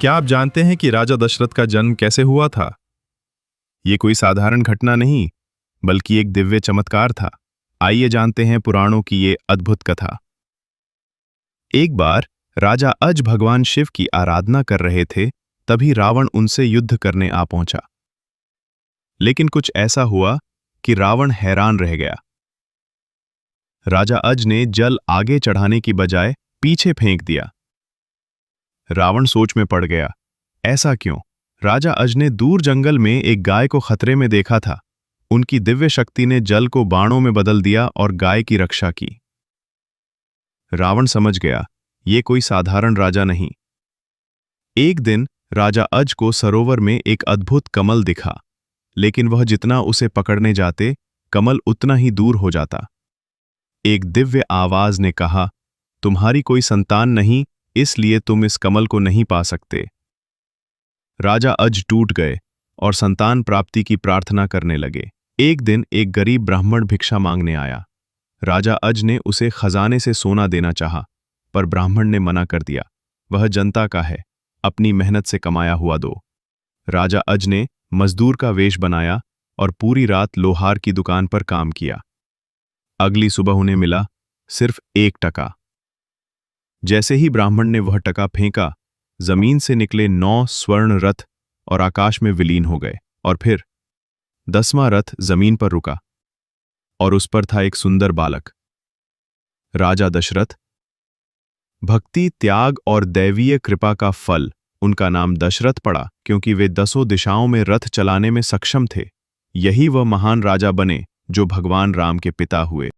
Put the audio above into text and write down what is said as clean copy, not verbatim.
क्या आप जानते हैं कि राजा दशरथ का जन्म कैसे हुआ था? ये कोई साधारण घटना नहीं, बल्कि एक दिव्य चमत्कार था। आइए जानते हैं पुराणों की ये अद्भुत कथा। एक बार राजा अज भगवान शिव की आराधना कर रहे थे, तभी रावण उनसे युद्ध करने आ पहुंचा। लेकिन कुछ ऐसा हुआ कि रावण हैरान रह गया। राजा अज ने जल आगे चढ़ाने की बजाय पीछे फेंक दिया। रावण सोच में पड़ गया, ऐसा क्यों? राजा अज ने दूर जंगल में एक गाय को खतरे में देखा था। उनकी दिव्य शक्ति ने जल को बाणों में बदल दिया और गाय की रक्षा की। रावण समझ गया, ये कोई साधारण राजा नहीं। एक दिन राजा अज को सरोवर में एक अद्भुत कमल दिखा, लेकिन वह जितना उसे पकड़ने जाते, कमल उतना ही दूर हो जाता। एक दिव्य आवाज ने कहा, तुम्हारी कोई संतान नहीं, इसलिए तुम इस कमल को नहीं पा सकते। राजा अज टूट गए और संतान प्राप्ति की प्रार्थना करने लगे। एक दिन एक गरीब ब्राह्मण भिक्षा मांगने आया। राजा अज ने उसे खजाने से सोना देना चाहा, पर ब्राह्मण ने मना कर दिया। वह जनता का है, अपनी मेहनत से कमाया हुआ दो। राजा अज ने मजदूर का वेश बनाया और पूरी रात लोहार की दुकान पर काम किया। अगली सुबह उन्हें मिला सिर्फ 1 टका। जैसे ही ब्राह्मण ने वह टका फेंका, जमीन से निकले 9 स्वर्ण रथ और आकाश में विलीन हो गए। और फिर 10वां रथ जमीन पर रुका और उस पर था एक सुंदर बालक, राजा दशरथ। भक्ति, त्याग और दैवीय कृपा का फल उनका नाम दशरथ पड़ा, क्योंकि वे 10 दिशाओं में रथ चलाने में सक्षम थे। यही वह महान राजा बने जो भगवान राम के पिता हुए।